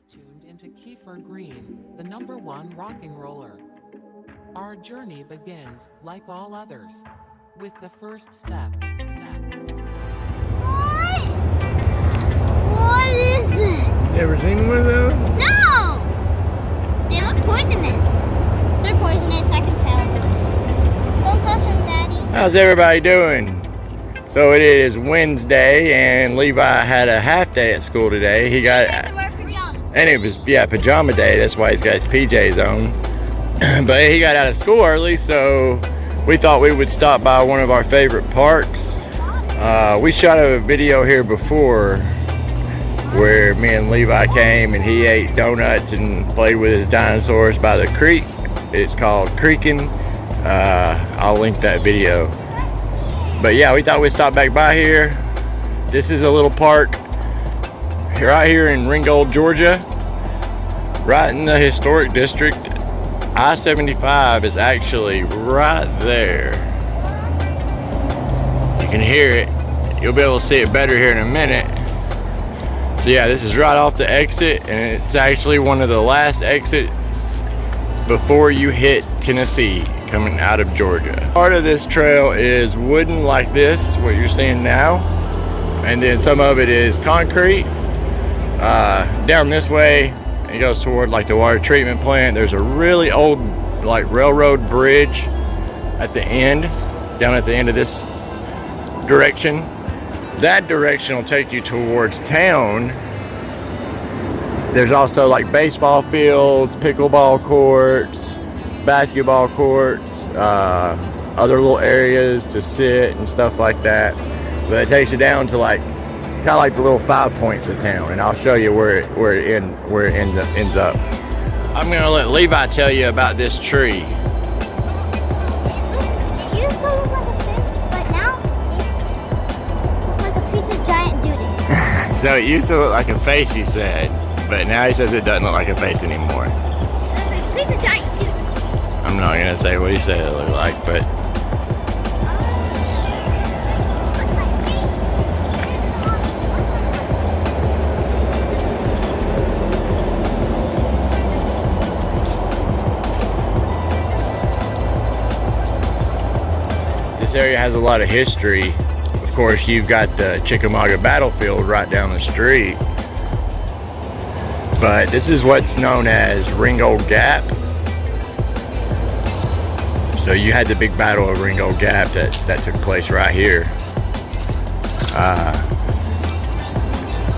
tuned into Kiefer Green, the #1 rocking roller. Our journey begins, like all others, with the first step. What? What is it? You ever seen one of those? No! They look poisonous. They're poisonous, I can tell. Don't touch them, Daddy. How's everybody doing? So it is Wednesday, and Levi had a half day at school today. He got, and it was pajama day. That's why he's got his PJs on. But he got out of school early, so we thought we would stop by one of our favorite parks. We shot a video here before where me and Levi came and he ate donuts and played with his dinosaurs by the creek. It's called Creeking. I'll link that video. But yeah, we thought we'd stop back by here. This is a little park right here in Ringgold, Georgia, right in the historic district. I-75 is actually right there. You can hear it. You'll be able to see it better here in a minute. So yeah, this is right off the exit, and it's actually one of the last exits before you hit Tennessee, coming out of Georgia. Part of this trail is wooden like this, what you're seeing now, and then some of it is concrete. Down this way, it goes toward like the water treatment plant. There's a really old like railroad bridge at the end, down at the end of this direction. That direction will take you towards town. There's also like baseball fields, pickleball courts, basketball courts, other little areas to sit and stuff like that. But it takes you down to like kind of like the little 5 points of town, and I'll show you where it ends up. I'm gonna let Levi tell you about this tree. It used to look like a fish, but now it's like a piece of giant duty. So it used to look like a face, he said, but now he says it doesn't look like a face anymore. It's like a piece of giant duty. I'm not gonna say what he said it looked like, but this area has a lot of history. Of course, you've got the Chickamauga battlefield right down the street, but this is what's known as Ringgold Gap. So you had the big Battle of Ringgold Gap that took place right here.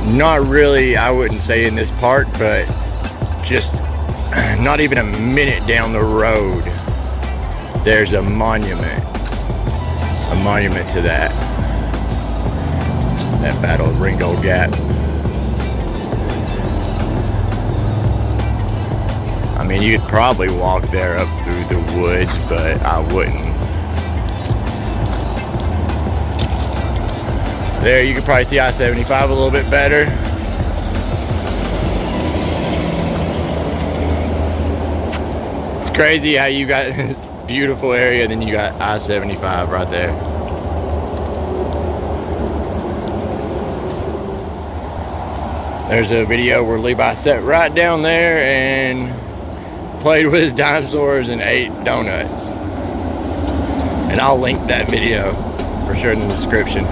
Not really, I wouldn't say in this park, but just not even a minute down the road, there's a monument to that Battle of Ringgold Gap. I mean, you could probably walk there up through the woods, but I wouldn't. There, you can probably see I-75 a little bit better. It's crazy how you got this beautiful area, then you got I-75 right there. There's a video where Levi sat right down there and played with his dinosaurs and ate donuts. And I'll link that video for sure in the description.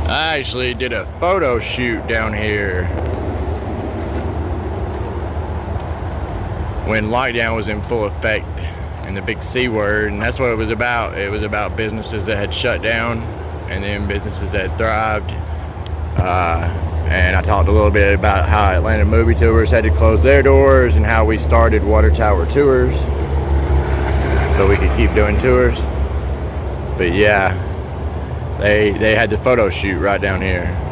I actually did a photo shoot down here. when lockdown was in full effect and the big C word, and that's what it was about. It was about businesses that had shut down and then businesses that had thrived. And I talked a little bit about how Atlanta Movie Tours had to close their doors and how we started Water Tower Tours so we could keep doing tours. But yeah, they had the photo shoot right down here.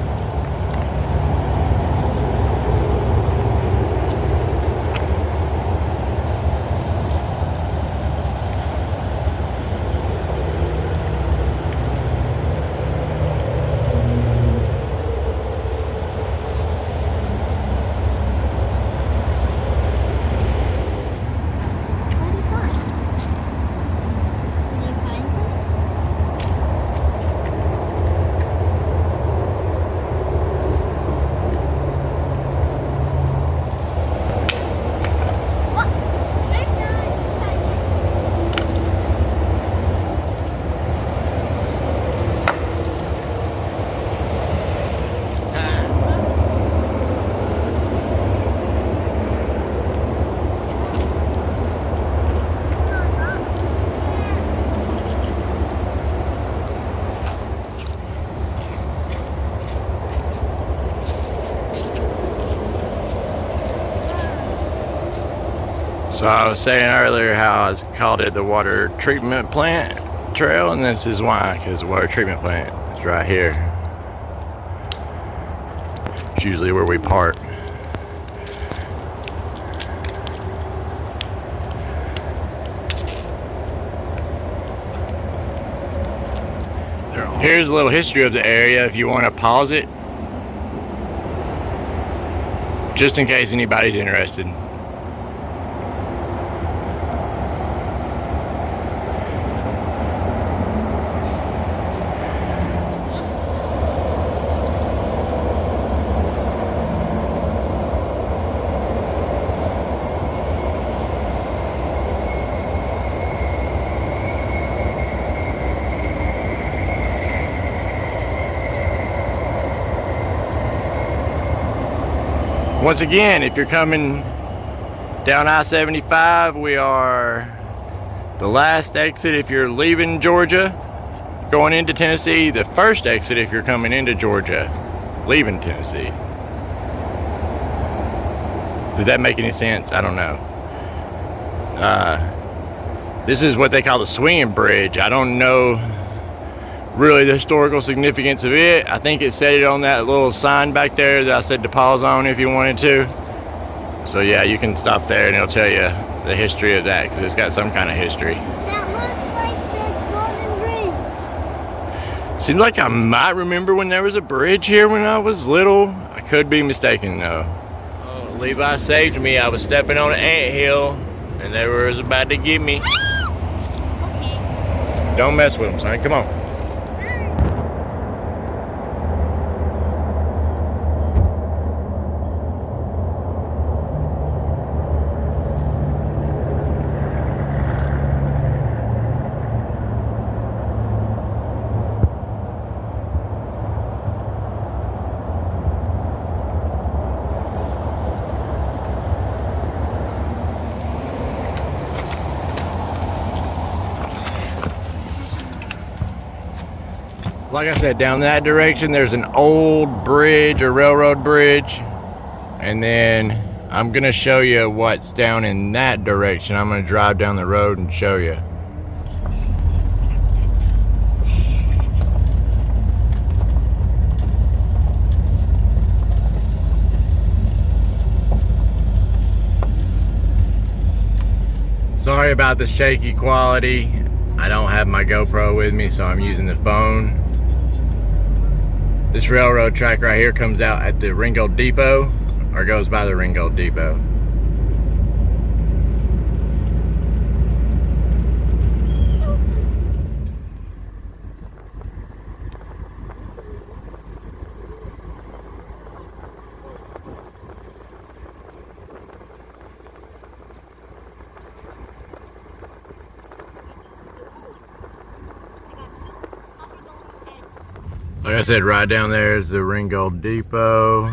So I was saying earlier how I called it the water treatment plant trail, and this is why, because the water treatment plant is right here. It's usually where we park. Here's a little history of the area if you want to pause it, just in case anybody's interested. Once again, if you're coming down I-75, we are the last exit if you're leaving Georgia, going into Tennessee, the first exit if you're coming into Georgia, leaving Tennessee. Did that make any sense? I don't know. This is what they call the swinging bridge. I don't know really the historical significance of it. I think it said it on that little sign back there that I said to pause on if you wanted to. So yeah, you can stop there and it'll tell you the history of that, because it's got some kind of history. That looks like the Golden Bridge. Seems like I might remember when there was a bridge here when I was little. I could be mistaken though. Oh, Levi saved me. I was stepping on an anthill and they was about to get me. Okay. Don't mess with them, son. Come on. Like I said, down that direction there's an old bridge, a railroad bridge, and then I'm gonna show you what's down in that direction. I'm gonna drive down the road and show you. Sorry about the shaky quality. I don't have my GoPro with me, so I'm using the phone. This railroad track right here comes out at the Ringgold Depot, or goes by the Ringgold Depot. Like I said, right down there is the Ringgold Depot.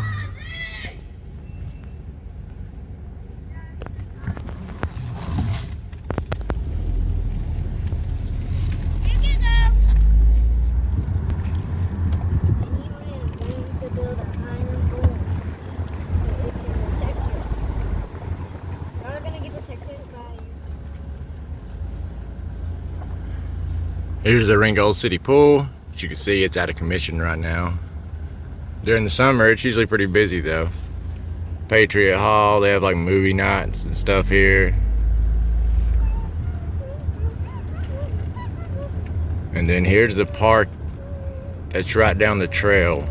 Here's the Ringgold City Pool. As you can see, it's out of commission right now. During the summer, it's usually pretty busy though. Patriot Hall, they have like movie nights and stuff here. And then here's the park that's right down the trail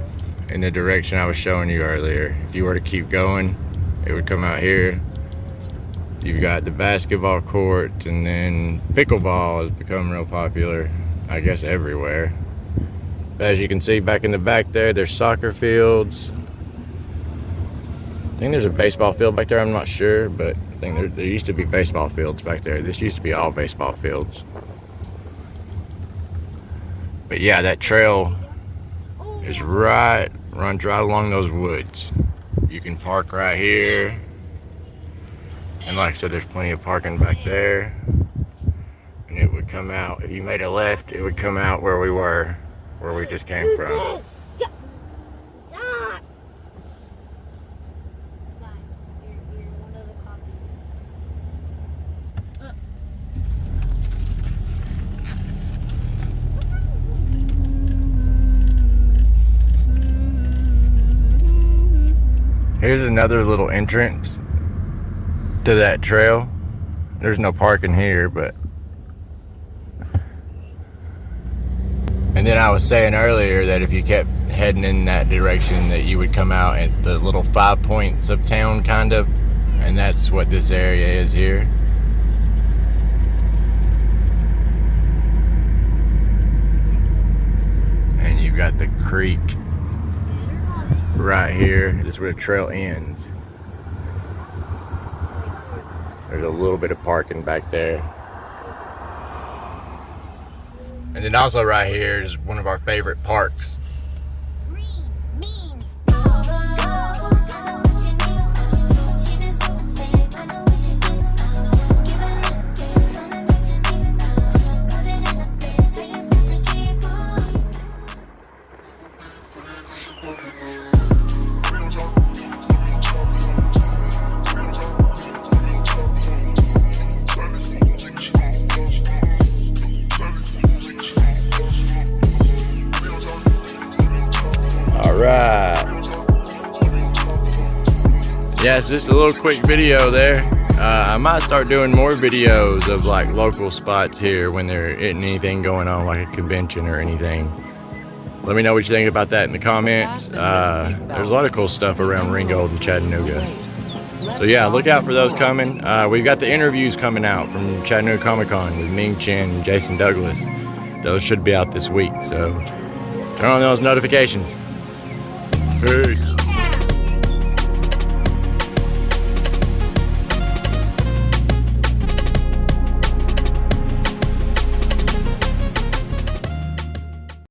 in the direction I was showing you earlier. If you were to keep going, it would come out here. You've got the basketball court, and then pickleball has become real popular, I guess, everywhere. As you can see back in the back there, there's soccer fields. I think there's a baseball field back there, I'm not sure, but I think there used to be baseball fields back there. This used to be all baseball fields. But yeah, that trail is runs right along those woods. You can park right here. And like I said, there's plenty of parking back there. And it would come out, if you made a left, it would come out where we were, where we just came from. Here's another little entrance to that trail. There's no parking here, but. And then I was saying earlier that if you kept heading in that direction, that you would come out at the little 5 points of town, kind of. And that's what this area is here. And you've got the creek right here. This is where the trail ends. There's a little bit of parking back there. And then also right here is one of our favorite parks. Right. Yeah, it's just a little quick video there. I might start doing more videos of like local spots here when there isn't anything going on, like a convention or anything. Let me know what you think about that in the comments. There's a lot of cool stuff around Ringgold and Chattanooga. So yeah, look out for those coming. We've got the interviews coming out from Chattanooga Comic-Con with Ming Chen and Jason Douglas. Those should be out this week, so turn on those notifications. Peace.